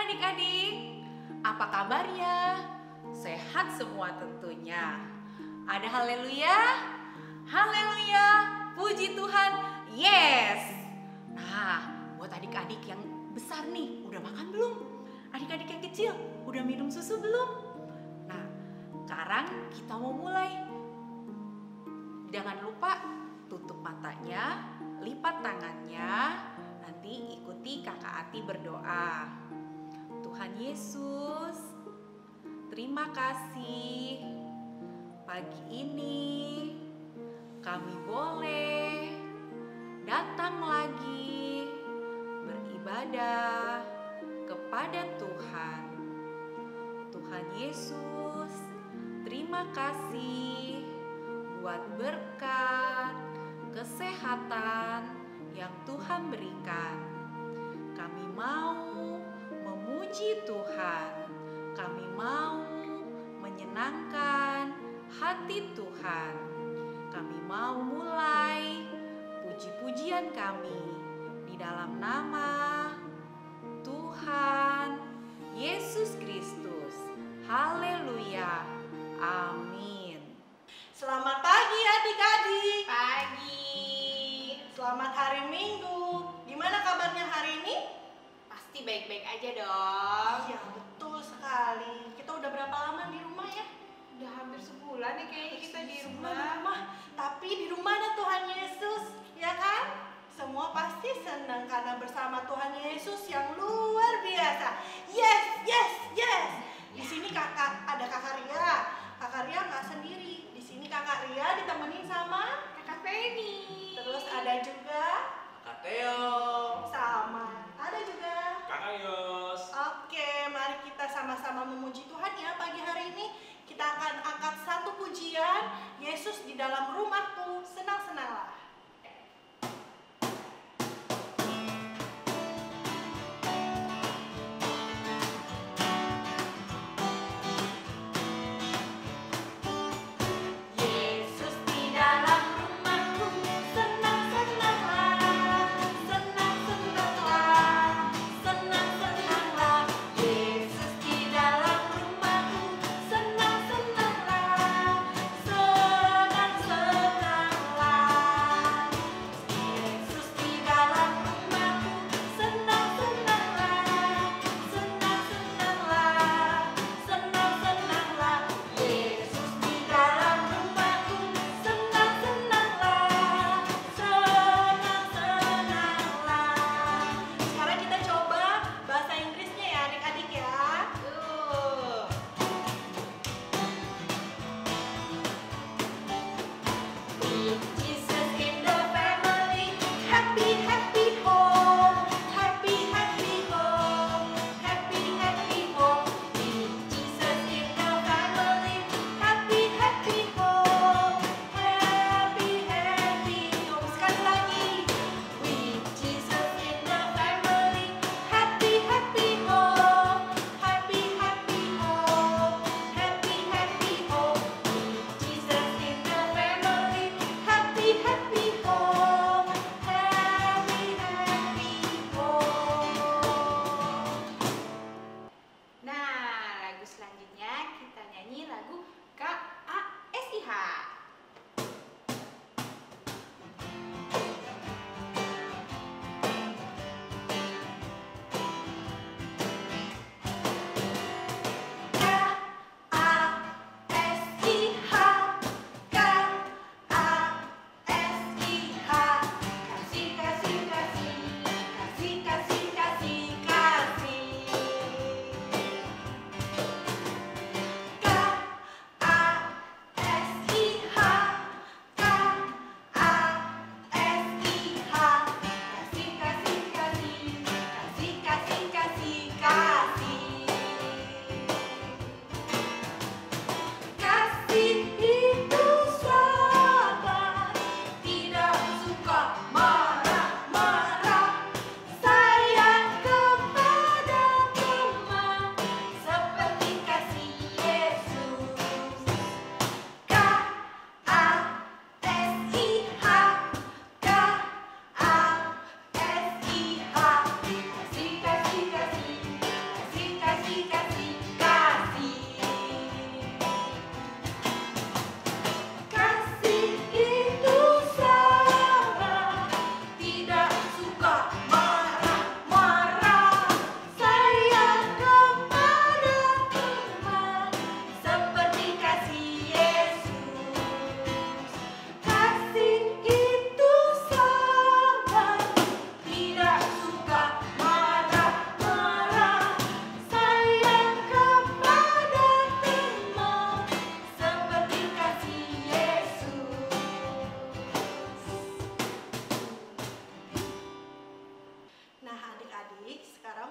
adik-adik, apa kabarnya? Sehat semua tentunya. Ada haleluya? Haleluya, puji Tuhan, yes. Nah, buat adik-adik yang besar nih, udah makan belum? Adik-adik yang kecil, udah minum susu belum? Nah, sekarang kita mau mulai. Jangan lupa tutup matanya, lipat tangannya, nanti ikuti Kakak Ati berdoa. Tuhan Yesus, terima kasih. Pagi ini kami boleh datang lagi beribadah kepada Tuhan. Tuhan Yesus, terima kasih buat berkat, kesehatan yang Tuhan berikan. Kami mau memuji Tuhan. Kami mau menyenangkan hati Tuhan. Kami mau mulai puji-pujian kami di dalam nama Tuhan Yesus Kristus. Haleluya. Amin. Selamat pagi adik-adik. Pagi. Selamat hari Minggu. Gimana kabarnya hari ini? Pasti baik-baik aja dong. Iya, betul sekali. Kita udah berapa lama di rumah ya? Udah hampir sebulan nih kayaknya kita di Semua di rumah. rumah. Tapi di rumah ada Tuhan Yesus, ya kan? Semua pasti senang karena bersama Tuhan Yesus yang luar biasa. Yes, yes, yes. Di sini ada Kakak Ria. Kakak Ria nggak sendiri. Di sini Kakak Ria ditemenin sama Kakak Feni. terus ada juga Kak Teo, sama ada juga. Kakak Yos. Oke, mari kita sama-sama memuji Tuhan ya pagi hari ini. Kita akan angkat satu pujian, Yesus di dalam rumahku, senang-senanglah.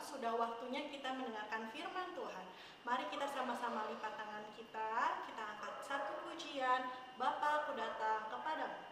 sudah waktunya kita mendengarkan firman Tuhan. Mari kita sama-sama lipat tangan kita angkat satu pujian, Bapa aku datang kepadamu.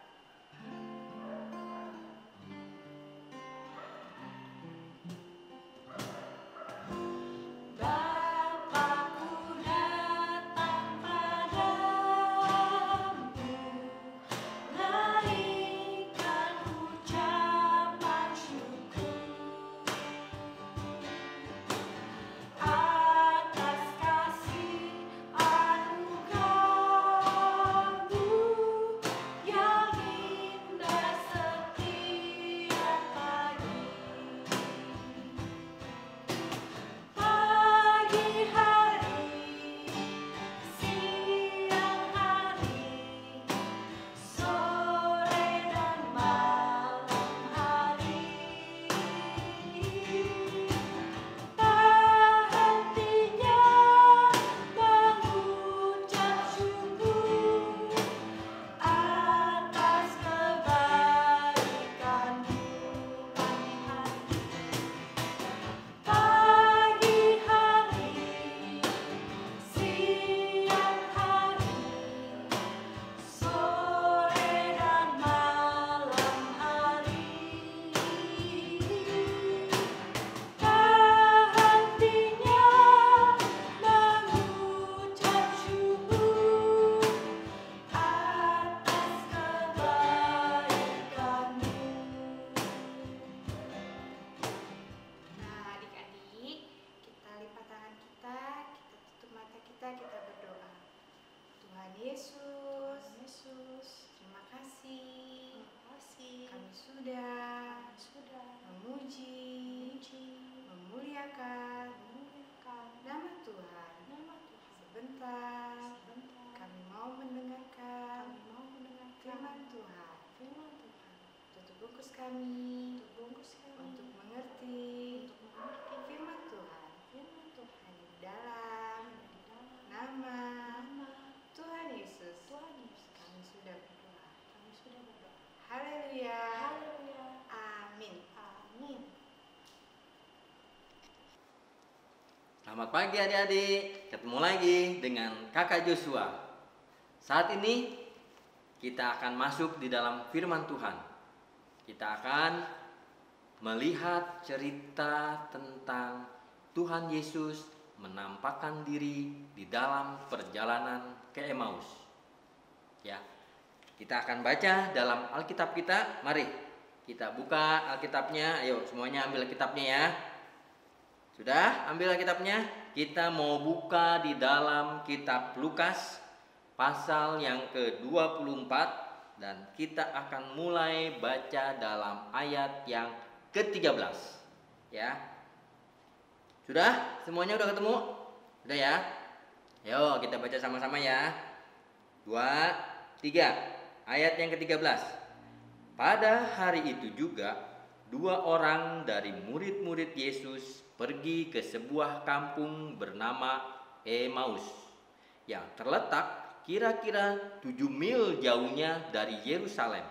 Kami untuk mengerti firman Tuhan hanya di dalam nama Tuhan Yesus. Kami sudah berdoa. Haleluya. Amin. Selamat pagi adik-adik, ketemu lagi dengan kakak Joshua. Saat ini kita akan masuk di dalam firman Tuhan. Kita akan melihat cerita tentang Tuhan Yesus menampakkan diri di dalam perjalanan ke Emmaus. Ya, kita akan baca dalam Alkitab kita. Mari kita buka Alkitabnya. Ayo semuanya ambil Alkitabnya ya. Sudah ambil Alkitabnya? Kita mau buka di dalam kitab Lukas pasal yang ke-24. Dan kita akan mulai baca dalam ayat yang ke-13. Ya. Sudah? Semuanya udah ketemu? Sudah ya? Ayo kita baca sama-sama ya. 2, 3. Ayat yang ke-13. Pada hari itu juga 2 orang dari murid-murid Yesus pergi ke sebuah kampung bernama Emmaus yang terletak kira-kira 7 mil jauhnya dari Yerusalem.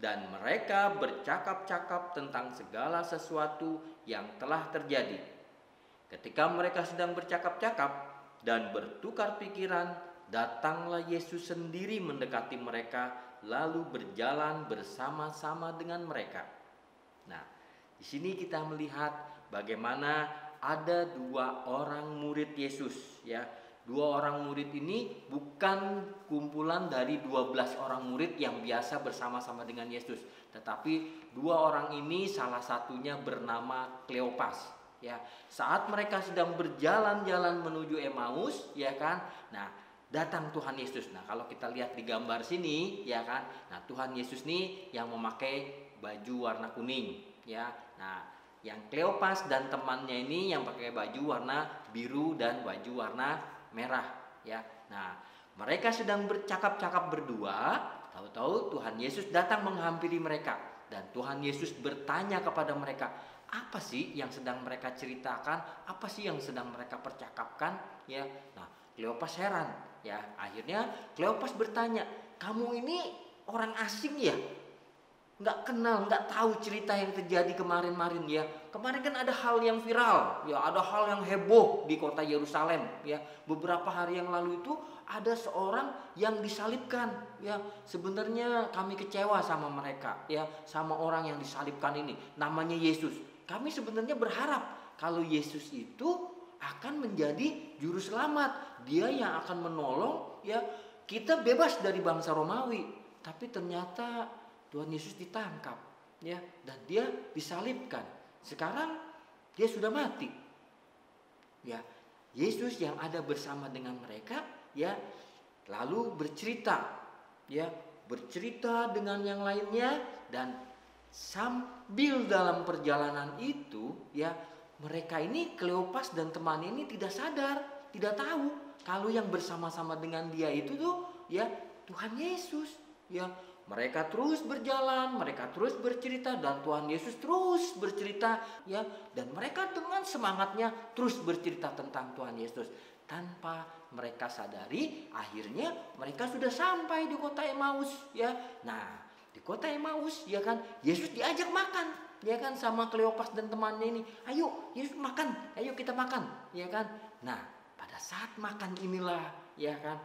Dan mereka bercakap-cakap tentang segala sesuatu yang telah terjadi. Ketika mereka sedang bercakap-cakap dan bertukar pikiran, datanglah Yesus sendiri mendekati mereka, lalu berjalan bersama-sama dengan mereka. Nah, di sini kita melihat bagaimana ada 2 orang murid Yesus, ya. 2 orang murid ini bukan kumpulan dari 12 orang murid yang biasa bersama-sama dengan Yesus, tetapi 2 orang ini salah satunya bernama Kleopas, ya. Saat mereka sedang berjalan-jalan menuju Emmaus, ya kan. Nah, datang Tuhan Yesus. Nah, kalau kita lihat di gambar sini, ya kan. Nah, Tuhan Yesus nih yang memakai baju warna kuning, ya. Nah, yang Kleopas dan temannya ini yang pakai baju warna biru dan baju warna merah, ya. Nah, mereka sedang bercakap-cakap berdua, tahu-tahu Tuhan Yesus datang menghampiri mereka dan Tuhan Yesus bertanya kepada mereka, apa sih yang sedang mereka ceritakan? Apa sih yang sedang mereka percakapkan? Ya. Nah, Kleopas heran, ya. Akhirnya Kleopas bertanya, "Kamu ini orang asing ya?" nggak kenal, nggak tahu cerita yang terjadi kemarin-marin ya. Kemarin kan ada hal yang viral, ya ada hal yang heboh di kota Yerusalem ya. Beberapa hari yang lalu itu ada seorang yang disalibkan ya. Sebenarnya kami kecewa sama mereka ya, sama orang yang disalibkan ini. Namanya Yesus. Kami sebenarnya berharap kalau Yesus itu akan menjadi juru selamat. Dia yang akan menolong ya kita bebas dari bangsa Romawi. Tapi ternyata Tuhan Yesus ditangkap ya, dan dia disalibkan. Sekarang dia sudah mati. Ya, Yesus yang ada bersama dengan mereka ya, lalu bercerita ya, bercerita dengan yang lainnya, dan sambil dalam perjalanan itu ya, mereka ini Kleopas dan temannya ini tidak sadar, tidak tahu kalau yang bersama-sama dengan dia itu tuh ya Tuhan Yesus ya. Mereka terus berjalan, mereka terus bercerita, dan Tuhan Yesus terus bercerita ya, dan mereka dengan semangatnya terus bercerita tentang Tuhan Yesus. Tanpa mereka sadari, akhirnya mereka sudah sampai di kota Emmaus ya. Nah, di kota Emmaus ya kan, Yesus diajak makan ya kan sama Kleopas dan temannya ini. Ayo Yesus makan, ayo kita makan ya kan. Nah, pada saat makan inilah ya kan,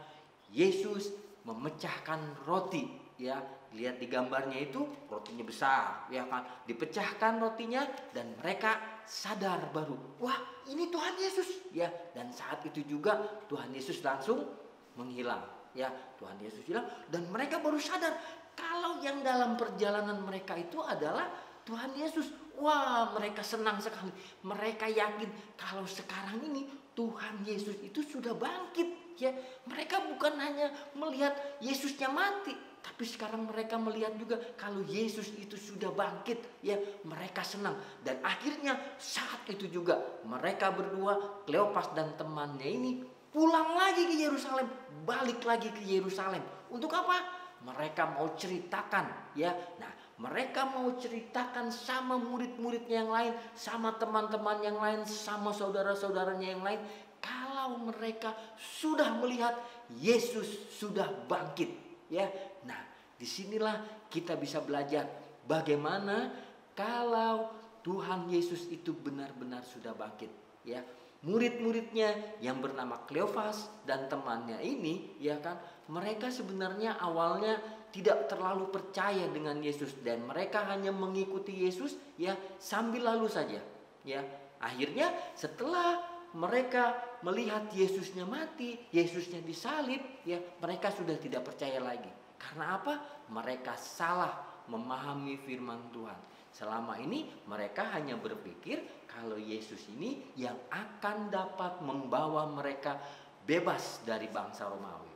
Yesus memecahkan roti ya. Lihat di gambarnya itu rotinya besar ya kan, dipecahkan rotinya, dan mereka sadar baru, wah ini Tuhan Yesus ya. Dan saat itu juga Tuhan Yesus langsung menghilang ya. Tuhan Yesus hilang, dan mereka baru sadar kalau yang dalam perjalanan mereka itu adalah Tuhan Yesus. Wah, mereka senang sekali. Mereka yakin kalau sekarang ini Tuhan Yesus itu sudah bangkit ya. Mereka bukan hanya melihat Yesusnya mati, tapi sekarang mereka melihat juga kalau Yesus itu sudah bangkit ya. Mereka senang, dan akhirnya saat itu juga mereka berdua, Kleopas dan temannya ini, pulang lagi ke Yerusalem, balik lagi ke Yerusalem. Untuk apa? Mereka mau ceritakan ya. Nah, mereka mau ceritakan sama murid-muridnya yang lain, sama teman-teman yang lain, sama saudara-saudaranya yang lain, kalau mereka sudah melihat Yesus sudah bangkit ya. Nah, disinilah kita bisa belajar bagaimana kalau Tuhan Yesus itu benar-benar sudah bangkit ya. Murid-muridnya yang bernama Kleopas dan temannya ini ya kan, mereka sebenarnya awalnya tidak terlalu percaya dengan Yesus, dan mereka hanya mengikuti Yesus ya sambil lalu saja ya. Akhirnya setelah mereka melihat Yesusnya mati, Yesusnya disalib ya, mereka sudah tidak percaya lagi. Karena apa? Mereka salah memahami firman Tuhan. Selama ini mereka hanya berpikir kalau Yesus ini yang akan dapat membawa mereka bebas dari bangsa Romawi.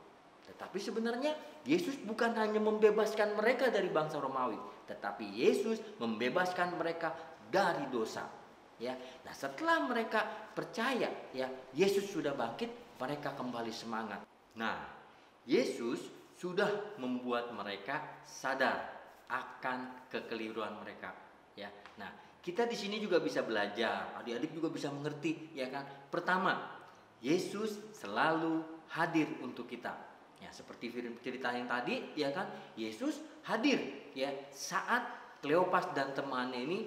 Tetapi sebenarnya Yesus bukan hanya membebaskan mereka dari bangsa Romawi, tetapi Yesus membebaskan mereka dari dosa. Ya, nah setelah mereka percaya ya Yesus sudah bangkit, mereka kembali semangat. Nah, Yesus sudah membuat mereka sadar akan kekeliruan mereka. Ya, nah kita di sini juga bisa belajar, adik-adik juga bisa mengerti ya kan. Pertama, Yesus selalu hadir untuk kita. Ya, seperti cerita yang tadi ya kan, Yesus hadir ya saat Kleopas dan temannya ini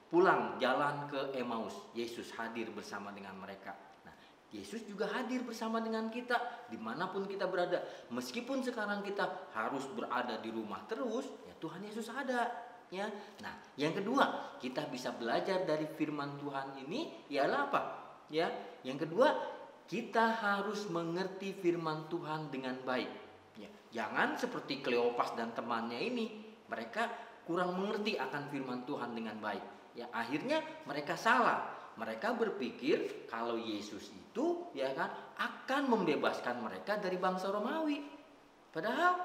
pulang jalan ke Emmaus. Yesus hadir bersama dengan mereka. Nah, Yesus juga hadir bersama dengan kita dimanapun kita berada. Meskipun sekarang kita harus berada di rumah terus, ya Tuhan Yesus ada ya. Nah, yang kedua, kita bisa belajar dari firman Tuhan ini ialah apa? Ya, yang kedua, kita harus mengerti firman Tuhan dengan baik. Ya, jangan seperti Kleopas dan temannya ini, mereka kurang mengerti akan firman Tuhan dengan baik. Ya, akhirnya mereka salah. Mereka berpikir kalau Yesus itu ya kan akan membebaskan mereka dari bangsa Romawi. Padahal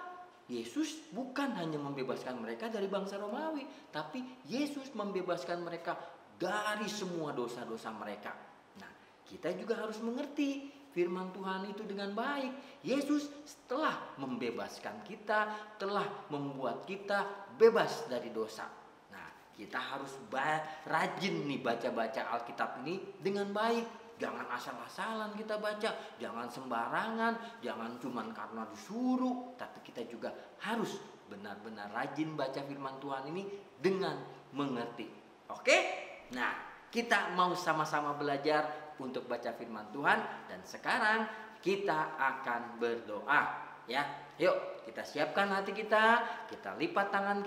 Yesus bukan hanya membebaskan mereka dari bangsa Romawi, tapi Yesus membebaskan mereka dari semua dosa-dosa mereka. Nah, kita juga harus mengerti firman Tuhan itu dengan baik. Yesus telah membebaskan kita, telah membuat kita bebas dari dosa. Nah, kita harus rajin nih baca-baca Alkitab ini dengan baik. Jangan asal-asalan kita baca, jangan sembarangan, jangan cuman karena disuruh, tapi kita juga harus benar-benar rajin baca firman Tuhan ini dengan mengerti. Oke? Nah, kita mau sama-sama belajar untuk baca firman Tuhan, dan sekarang kita akan berdoa ya. Yuk, kita siapkan hati kita lipat tangan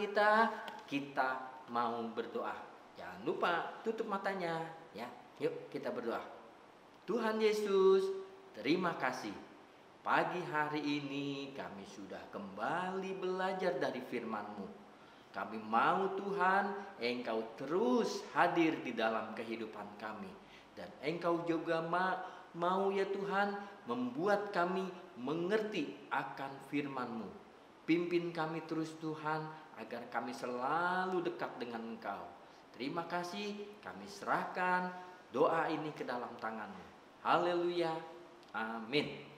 kita mau berdoa. Jangan lupa tutup matanya ya. Yuk kita berdoa. Tuhan Yesus, terima kasih. Pagi hari ini kami sudah kembali belajar dari firman-Mu. Kami mau Tuhan, Engkau terus hadir di dalam kehidupan kami. Dan Engkau juga mau ya Tuhan, membuat kami mengerti akan firman-Mu. Pimpin kami terus Tuhan, agar kami selalu dekat dengan Engkau. Terima kasih, kami serahkan doa ini ke dalam tangan-Mu. Haleluya, amin.